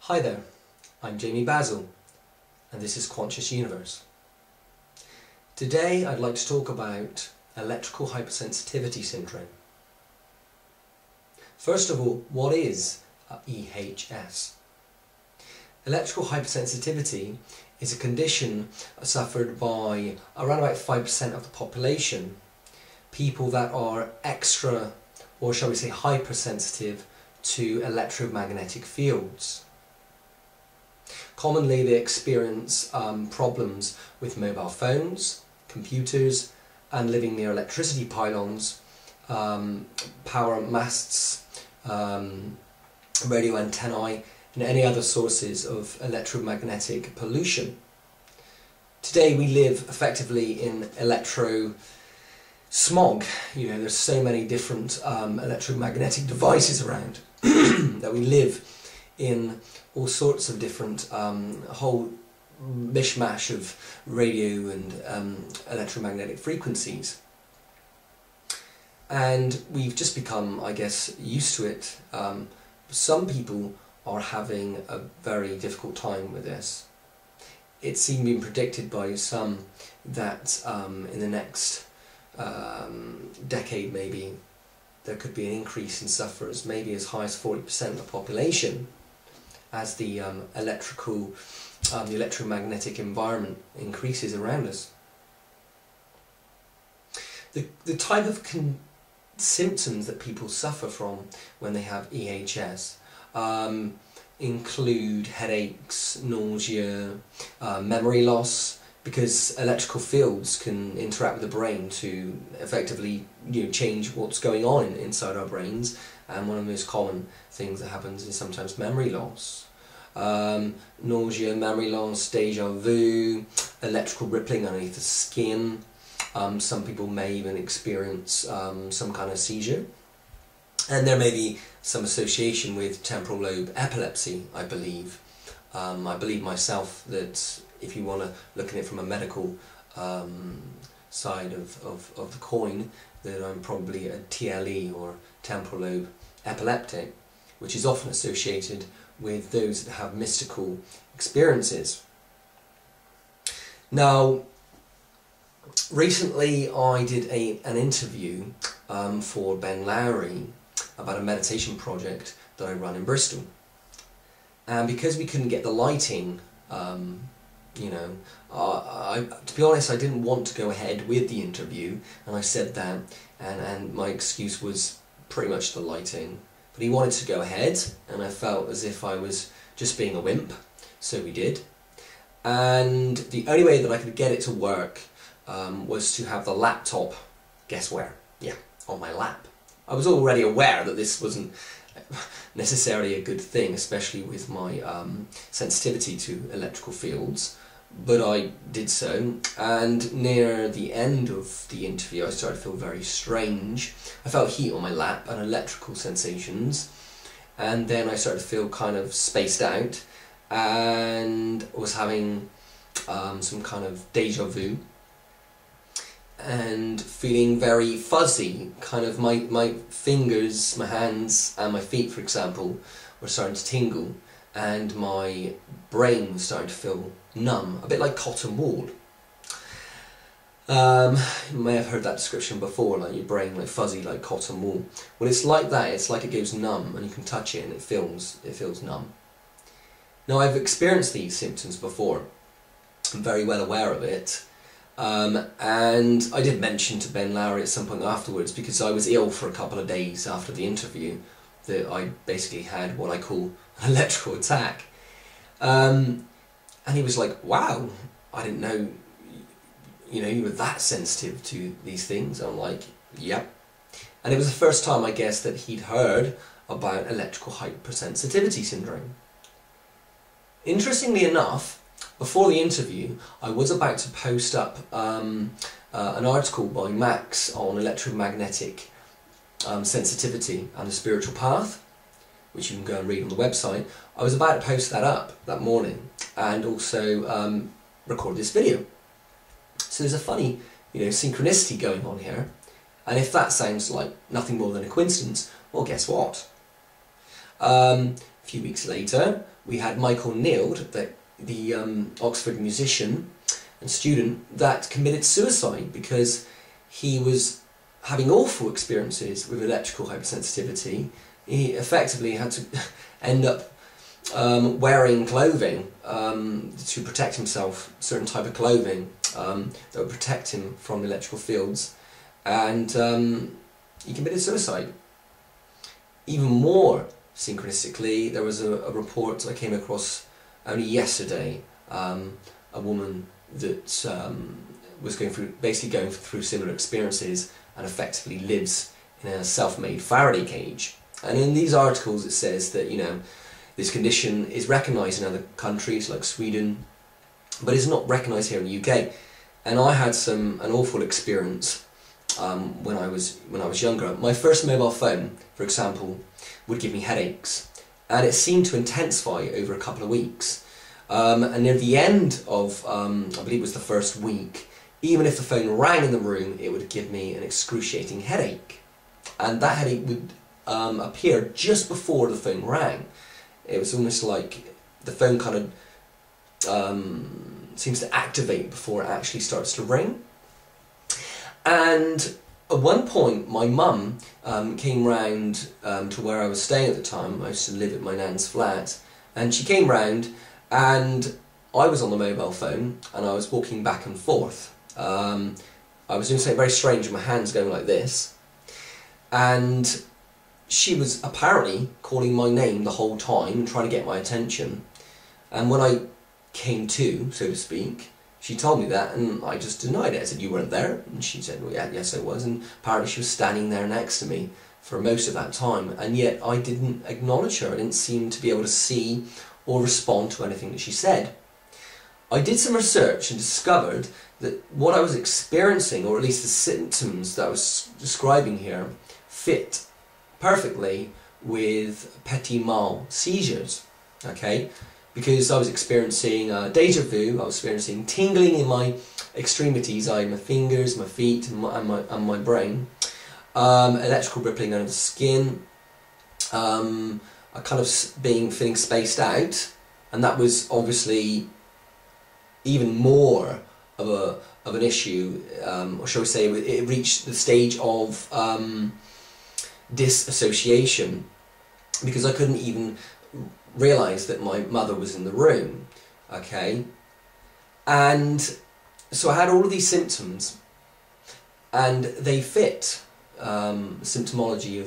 Hi there, I'm Jamie Basil, and this is Conscious Universe. Today I'd like to talk about electrical hypersensitivity syndrome. First of all, what is EHS? Electrical hypersensitivity is a condition suffered by around about 5% of the population, people that are extra, or shall we say hypersensitive, to electromagnetic fields. Commonly they experience problems with mobile phones, computers, and living near electricity pylons, power masts, radio antennae, and any other sources of electromagnetic pollution. Today we live effectively in electro-smog. You know, there's so many different electromagnetic devices around that we live in all sorts of different whole mishmash of radio and electromagnetic frequencies, and we've just become, I guess, used to it. Some people are having a very difficult time with this. It's even been predicted by some that in the next decade maybe there could be an increase in sufferers, maybe as high as 40% of the population, as the the electromagnetic environment increases around us. The type of symptoms that people suffer from when they have EHS include headaches, nausea, memory loss, because electrical fields can interact with the brain to effectively, change what's going on inside our brains, and one of the most common things that happens is sometimes memory loss. Nausea, memory loss, deja vu, electrical rippling underneath the skin. Some people may even experience some kind of seizure. And there may be some association with temporal lobe epilepsy, I believe. I believe myself that if you want to look at it from a medical side of the coin, that I'm probably a TLE, or temporal lobe epileptic, which is often associated with those that have mystical experiences. Now, recently I did an interview for Ben Lowry about a meditation project that I run in Bristol, and because we couldn't get the lighting, to be honest, I didn't want to go ahead with the interview, and I said that, and my excuse was pretty much the lighting. But he wanted to go ahead, and I felt as if I was just being a wimp, so we did. And the only way that I could get it to work was to have the laptop, guess where? Yeah, on my lap. I was already aware that this wasn't necessarily a good thing, especially with my sensitivity to electrical fields, but I did so, and near the end of the interview I started to feel very strange. I felt heat on my lap and electrical sensations, and then I started to feel kind of spaced out, and was having some kind of deja vu, and feeling very fuzzy. Kind of my fingers, my hands and my feet, for example, were starting to tingle, and my brain was starting to feel numb, a bit like cotton wool. You may have heard that description before, like your brain like fuzzy like cotton wool. Well, it's like that. It's like it goes numb, and you can touch it and it feels numb. Now, I've experienced these symptoms before. I'm very well aware of it. And I did mention to Ben Lowry at some point afterwards, because I was ill for a couple of days after the interview, that I basically had what I call an electrical attack. And he was like, wow, I didn't know, you were that sensitive to these things. I'm like, yep. And it was the first time, I guess, that he'd heard about electrical hypersensitivity syndrome. Interestingly enough, before the interview, I was about to post up an article by Max on electromagnetic sensitivity and the spiritual path, which you can go and read on the website. I was about to post that up that morning, and also record this video. So there's a funny, synchronicity going on here. And if that sounds like nothing more than a coincidence, well, guess what? few weeks later, we had Michael Nield, the Oxford musician and student, that committed suicide because he was having awful experiences with electrical hypersensitivity. He effectively had to end up wearing clothing to protect himself, certain type of clothing that would protect him from electrical fields, and he committed suicide. Even more synchronistically, there was a report I came across only yesterday, a woman that was basically going through similar experiences and effectively lives in a self-made Faraday cage. And in these articles it says that, you know, this condition is recognised in other countries like Sweden, but is not recognised here in the UK. And I had an awful experience when I was younger. My first mobile phone, for example, would give me headaches, and it seemed to intensify over a couple of weeks. And near the end of, I believe it was the first week, even if the phone rang in the room, it would give me an excruciating headache. And that headache would appear just before the phone rang. It was almost like the phone kind of seems to activate before it actually starts to ring. And at one point, my mum came round to where I was staying at the time. I used to live at my nan's flat, and she came round, and I was on the mobile phone, and I was walking back and forth. I was doing something very strange with my hands going like this, and she was apparently calling my name the whole time, trying to get my attention. And when I came to, so to speak, she told me that, and I just denied it. I said, "You weren't there?" And she said, "Well, yeah, yes I was." And apparently she was standing there next to me for most of that time, and yet I didn't acknowledge her. I didn't seem to be able to see or respond to anything that she said. I did some research and discovered that what I was experiencing, or at least the symptoms that I was describing here, fit perfectly with petit mal seizures, okay? Because I was experiencing deja vu, I was experiencing tingling in my extremities, my fingers, my feet, and my brain, electrical rippling under the skin, a kind of feeling spaced out, and that was obviously even more of an issue, or shall we say, it reached the stage of disassociation, because I couldn't even realise that my mother was in the room, okay? And so I had all of these symptoms, and they fit symptomology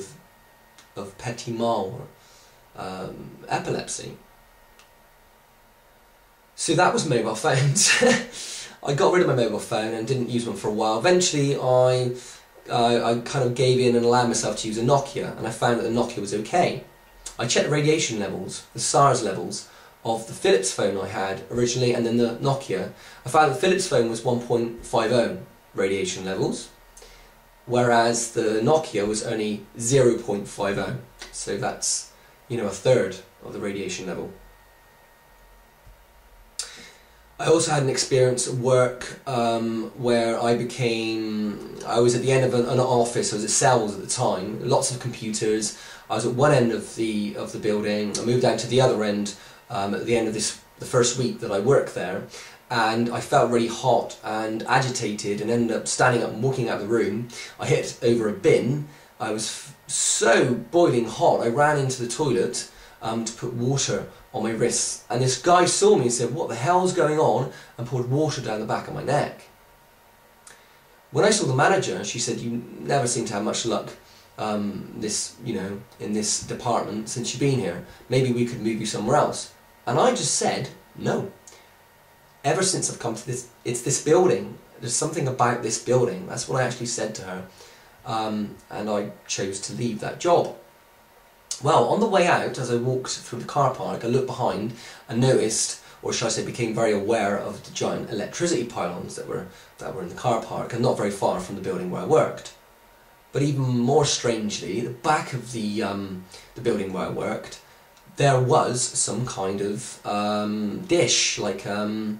of petit mal, epilepsy. So that was mobile phones. I got rid of my mobile phone and didn't use one for a while. Eventually I kind of gave in and allowed myself to use a Nokia, and I found that the Nokia was okay. I checked the radiation levels, the SARS levels, of the Philips phone I had originally and then the Nokia. I found that the Philips phone was 1.50 radiation levels, whereas the Nokia was only 0.50. So that's, you know, a third of the radiation level. I also had an experience at work where I was at the end of an office. I was at Cells at the time, lots of computers. I was at one end of the building. I moved down to the other end at the end of the first week that I worked there, and I felt really hot and agitated and ended up standing up and walking out of the room. I hit over a bin. I was so boiling hot, I ran into the toilet to put water on my wrists, and this guy saw me and said, "What the hell's going on?" and poured water down the back of my neck. When I saw the manager, she said, "You never seem to have much luck in this department since you've been here. Maybe we could move you somewhere else." And I just said, "No. Ever since I've come to this, it's this building. There's something about this building." That's what I actually said to her, and I chose to leave that job. Well, on the way out, as I walked through the car park, I looked behind and noticed, or shall I say, became very aware of the giant electricity pylons that were in the car park, and not very far from the building where I worked. But even more strangely, the back of the building where I worked, there was some kind of dish, like it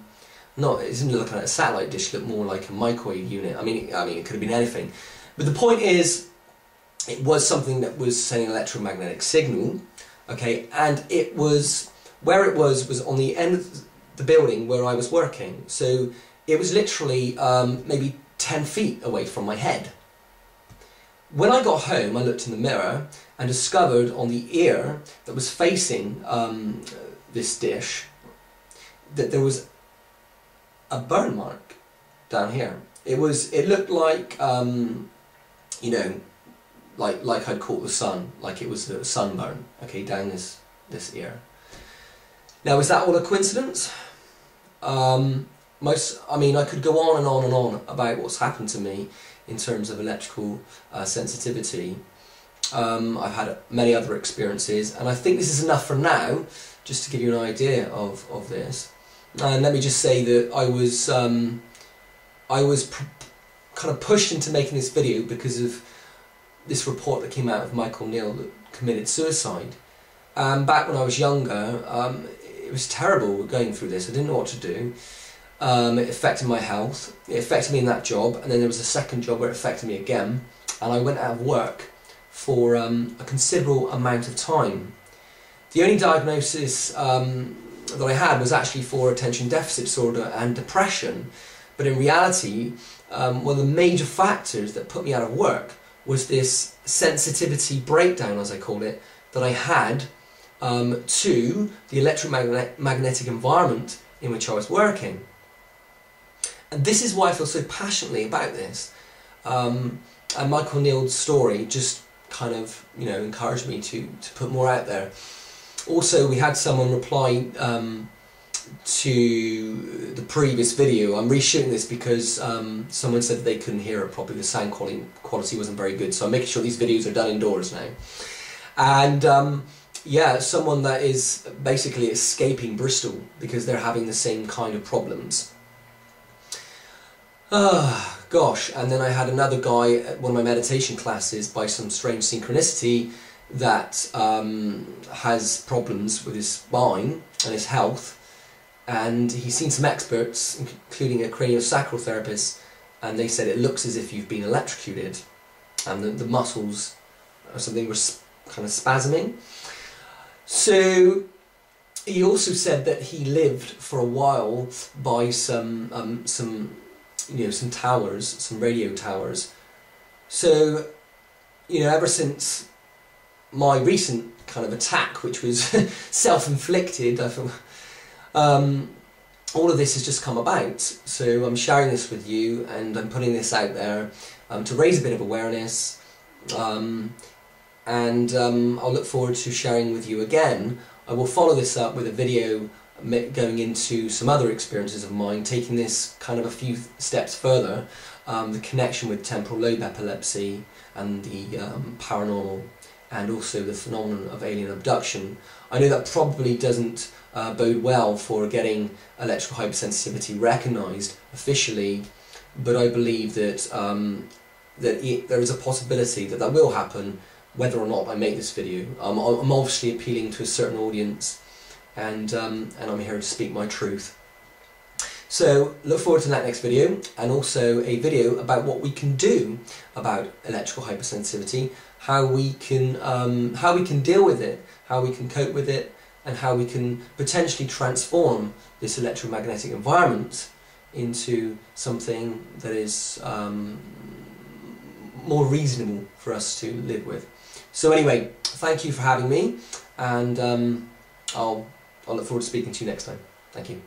didn't look like a satellite dish, it looked more like a microwave unit. I mean, it could have been anything. But the point is, it was something that was sending an electromagnetic signal Okay, and it was, where it was on the end of the building where I was working. So it was literally maybe 10 feet away from my head. When I got home, I looked in the mirror and discovered on the ear that was facing this dish that there was a burn mark down here. It looked like, you know, like I'd caught the sun, like it was a sunburn, okay, down this ear. Now, is that all a coincidence? I mean, I could go on and on and on about what's happened to me in terms of electrical sensitivity. I've had many other experiences, and I think this is enough for now, just to give you an idea of this. And let me just say that I was kind of pushed into making this video because of this report that came out of Michael Nield that committed suicide. Back when I was younger, it was terrible going through this. I didn't know what to do. It affected my health, it affected me in that job, and then there was a second job where it affected me again, and I went out of work for a considerable amount of time. The only diagnosis that I had was actually for attention deficit disorder and depression, but in reality, one of the major factors that put me out of work was this sensitivity breakdown, as I call it, that I had to the electromagnetic environment in which I was working. And this is why I feel so passionately about this. And Michael Nield's story just kind of, you know, encouraged me to put more out there. Also, we had someone reply to the previous video. I'm reshooting this because someone said that they couldn't hear it properly. The sound quality wasn't very good, so I'm making sure these videos are done indoors now. And yeah, someone that is basically escaping Bristol because they're having the same kind of problems. Gosh, and then I had another guy at one of my meditation classes, by some strange synchronicity, that has problems with his spine and his health, and he's seen some experts, including a craniosacral therapist, and they said it looks as if you've been electrocuted, and the muscles or something were kind of spasming. So he also said that he lived for a while by some towers, some radio towers. So, you know, ever since my recent kind of attack, which was self-inflicted, I feel, all of this has just come about. So I'm sharing this with you, and I'm putting this out there to raise a bit of awareness, and I'll look forward to sharing with you again. I will follow this up with a video going into some other experiences of mine, taking this kind of a few steps further, the connection with temporal lobe epilepsy and the paranormal, and also the phenomenon of alien abduction. I know that probably doesn't bode well for getting electrical hypersensitivity recognised officially, but I believe that there is a possibility that that will happen whether or not I make this video. I'm obviously appealing to a certain audience, and I'm here to speak my truth. So look forward to that next video, and also a video about what we can do about electrical hypersensitivity, how we can deal with it, how we can cope with it, and how we can potentially transform this electromagnetic environment into something that is more reasonable for us to live with. So anyway, thank you for having me, and I'll look forward to speaking to you next time. Thank you.